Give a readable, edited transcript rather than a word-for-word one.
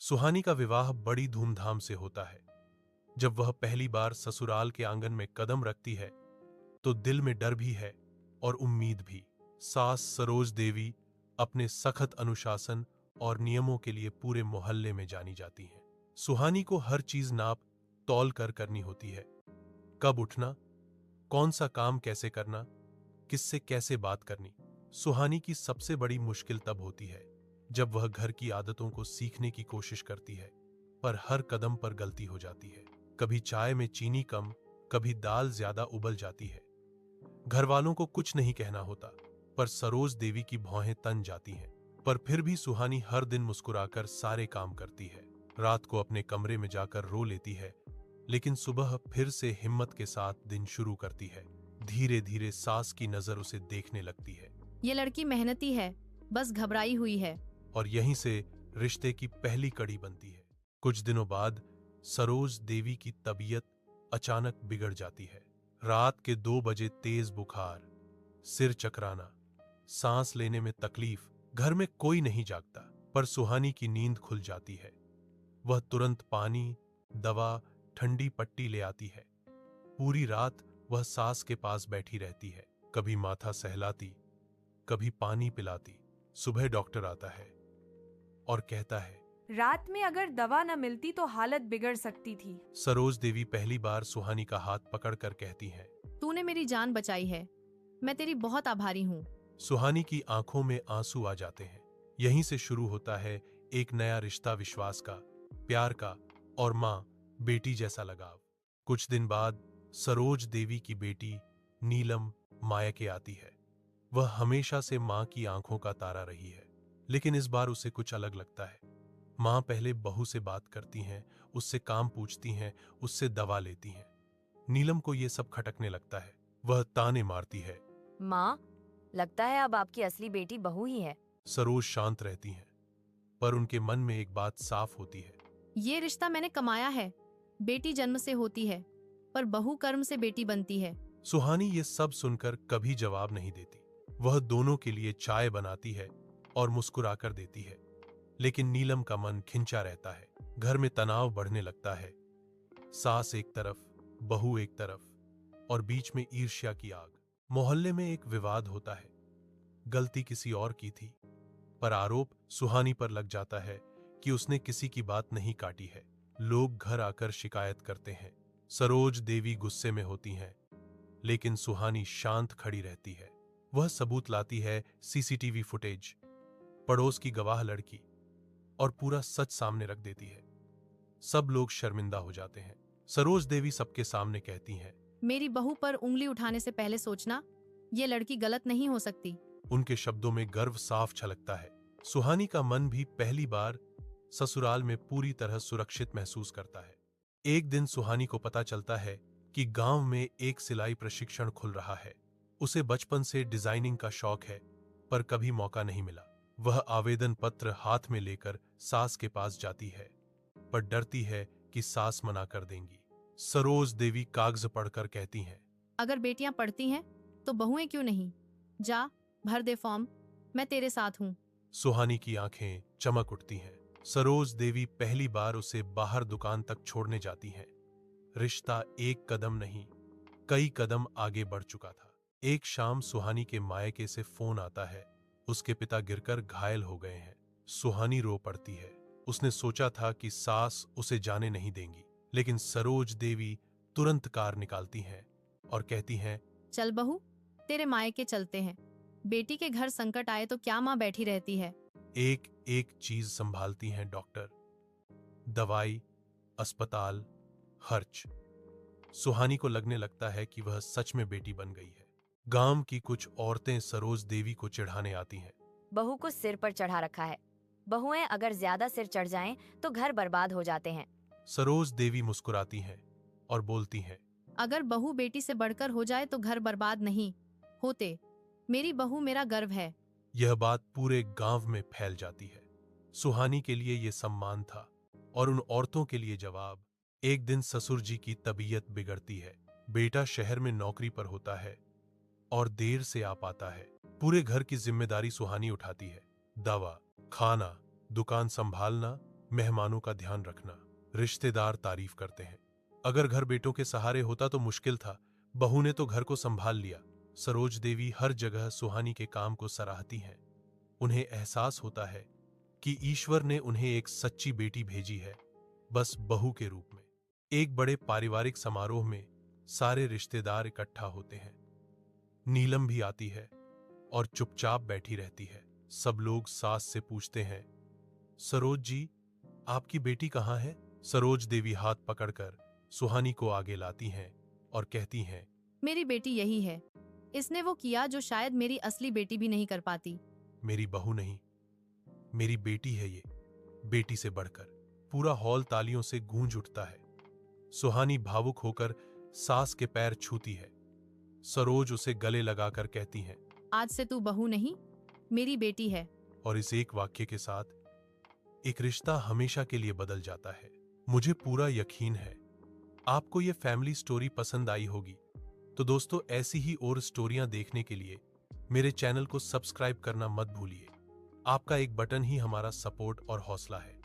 सुहानी का विवाह बड़ी धूमधाम से होता है। जब वह पहली बार ससुराल के आंगन में कदम रखती है तो दिल में डर भी है और उम्मीद भी। सास सरोज देवी अपने सख्त अनुशासन और नियमों के लिए पूरे मोहल्ले में जानी जाती हैं। सुहानी को हर चीज नाप तौल कर करनी होती है। कब उठना, कौन सा काम कैसे करना, किससे कैसे बात करनी। सुहानी की सबसे बड़ी मुश्किल तब होती है जब वह घर की आदतों को सीखने की कोशिश करती है, पर हर कदम पर गलती हो जाती है। कभी चाय में चीनी कम, कभी दाल ज्यादा उबल जाती है। घर वालों को कुछ नहीं कहना होता, पर सरोज देवी की भौहें तन जाती हैं। पर फिर भी सुहानी हर दिन मुस्कुराकर सारे काम करती है। रात को अपने कमरे में जाकर रो लेती है, लेकिन सुबह फिर से हिम्मत के साथ दिन शुरू करती है। धीरे धीरे सास की नजर उसे देखने लगती है। ये लड़की मेहनती है, बस घबराई हुई है। और यहीं से रिश्ते की पहली कड़ी बनती है। कुछ दिनों बाद सरोज देवी की तबीयत अचानक बिगड़ जाती है। रात के 2 बजे तेज बुखार, सिर चकराना, सांस लेने में तकलीफ। घर में कोई नहीं जागता, पर सुहानी की नींद खुल जाती है। वह तुरंत पानी, दवा, ठंडी पट्टी ले आती है। पूरी रात वह सास के पास बैठी रहती है, कभी माथा सहलाती, कभी पानी पिलाती। सुबह डॉक्टर आता है और कहता है, रात में अगर दवा न मिलती तो हालत बिगड़ सकती थी। सरोज देवी पहली बार सुहानी का हाथ पकड़कर कहती हैं। तूने मेरी जान बचाई है, मैं तेरी बहुत आभारी हूँ। सुहानी की आंखों में आंसू आ जाते हैं। यहीं से शुरू होता है एक नया रिश्ता, विश्वास का, प्यार का और माँ बेटी जैसा लगाव। कुछ दिन बाद सरोज देवी की बेटी नीलम मायके आती है। वह हमेशा से माँ की आंखों का तारा रही है, लेकिन इस बार उसे कुछ अलग लगता है। माँ पहले बहू से बात करती हैं, उससे काम पूछती हैं, उससे दवा लेती हैं। नीलम को यह सब खटकने लगता है। वह ताने मारती है। माँ, लगता है अब आपकी असली बेटी बहू ही है। सरोज शांत रहती हैं, पर उनके मन में एक बात साफ होती है। ये रिश्ता मैंने कमाया है। बेटी जन्म से होती है, पर बहू कर्म से बेटी बनती है। सुहानी ये सब सुनकर कभी जवाब नहीं देती। वह दोनों के लिए चाय बनाती है और मुस्कुराकर देती है, लेकिन नीलम का मन खिंचा रहता है। घर में तनाव बढ़ने लगता है। सास एक तरफ, बहू एक तरफ, और बीच में ईर्ष्या की आग। मोहल्ले में एक विवाद होता है। गलती किसी और की थी, पर आरोप सुहानी पर लग जाता है कि उसने किसी की बात नहीं काटी है। लोग घर आकर शिकायत करते हैं। सरोज देवी गुस्से में होती हैं, लेकिन सुहानी शांत खड़ी रहती है। वह सबूत लाती है, सीसीटीवी फुटेज, पड़ोस की गवाह लड़की, और पूरा सच सामने रख देती है। सब लोग शर्मिंदा हो जाते हैं। सरोज देवी सबके सामने कहती हैं, मेरी बहू पर उंगली उठाने से पहले सोचना, ये लड़की गलत नहीं हो सकती। उनके शब्दों में गर्व साफ छलकता है। सुहानी का मन भी पहली बार ससुराल में पूरी तरह सुरक्षित महसूस करता है। एक दिन सुहानी को पता चलता है कि गांव में एक सिलाई प्रशिक्षण खुल रहा है। उसे बचपन से डिजाइनिंग का शौक है, पर कभी मौका नहीं मिला। वह आवेदन पत्र हाथ में लेकर सास के पास जाती है, पर डरती है कि सास मना कर देंगी। सरोज देवी कागज पढ़कर कहती हैं, अगर बेटियां पढ़ती हैं तो बहुएं क्यों नहीं? जा, भर दे फॉर्म, मैं तेरे साथ हूँ। सुहानी की आंखें चमक उठती हैं। सरोज देवी पहली बार उसे बाहर दुकान तक छोड़ने जाती हैं। रिश्ता एक कदम नहीं, कई कदम आगे बढ़ चुका था। एक शाम सुहानी के मायके से फोन आता है। उसके पिता गिरकर घायल हो गए हैं। सुहानी रो पड़ती है। उसने सोचा था कि सास उसे जाने नहीं देंगी, लेकिन सरोज देवी तुरंत कार निकालती हैं और कहती हैं, चल बहू, तेरे मायके चलते हैं। बेटी के घर संकट आए तो क्या माँ बैठी रहती है? एक एक चीज संभालती हैं डॉक्टर, दवाई, अस्पताल, खर्च। सुहानी को लगने लगता है कि वह सच में बेटी बन गई है। गांव की कुछ औरतें सरोज देवी को चिढ़ाने आती हैं। बहू को सिर पर चढ़ा रखा है। बहुएं अगर ज्यादा सिर चढ़ जाएं तो घर बर्बाद हो जाते हैं। सरोज देवी मुस्कुराती हैं और बोलती हैं, अगर बहू बेटी से बढ़कर हो जाए तो घर बर्बाद नहीं होते। मेरी बहू मेरा गर्व है। यह बात पूरे गांव में फैल जाती है। सुहानी के लिए यह सम्मान था, और उन औरतों के लिए जवाब। एक दिन ससुर जी की तबीयत बिगड़ती है। बेटा शहर में नौकरी पर होता है और देर से आ पाता है। पूरे घर की जिम्मेदारी सुहानी उठाती है। दवा, खाना, दुकान संभालना, मेहमानों का ध्यान रखना, रिश्तेदार तारीफ करते हैं। अगर घर बेटों के सहारे होता तो मुश्किल था, बहू ने तो घर को संभाल लिया। सरोज देवी हर जगह सुहानी के काम को सराहती हैं। उन्हें एहसास होता है कि ईश्वर ने उन्हें एक सच्ची बेटी भेजी है, बस बहू के रूप में। एक बड़े पारिवारिक समारोह में सारे रिश्तेदार इकट्ठा होते हैं। नीलम भी आती है और चुपचाप बैठी रहती है। सब लोग सास से पूछते हैं, सरोज जी, आपकी बेटी कहाँ है? सरोज देवी हाथ पकड़कर सुहानी को आगे लाती हैं और कहती हैं, मेरी बेटी यही है। इसने वो किया जो शायद मेरी असली बेटी भी नहीं कर पाती। मेरी बहू नहीं, मेरी बेटी है ये। बेटी से बढ़कर। पूरा हॉल तालियों से गूंज उठता है। सुहानी भावुक होकर सास के पैर छूती है। सरोज उसे गले लगाकर कहती हैं, आज से तू बहू नहीं, मेरी बेटी है। और इस एक वाक्य के साथ एक रिश्ता हमेशा के लिए बदल जाता है। मुझे पूरा यकीन है आपको ये फैमिली स्टोरी पसंद आई होगी। तो दोस्तों, ऐसी ही और स्टोरियां देखने के लिए मेरे चैनल को सब्सक्राइब करना मत भूलिए। आपका एक बटन ही हमारा सपोर्ट और हौसला है।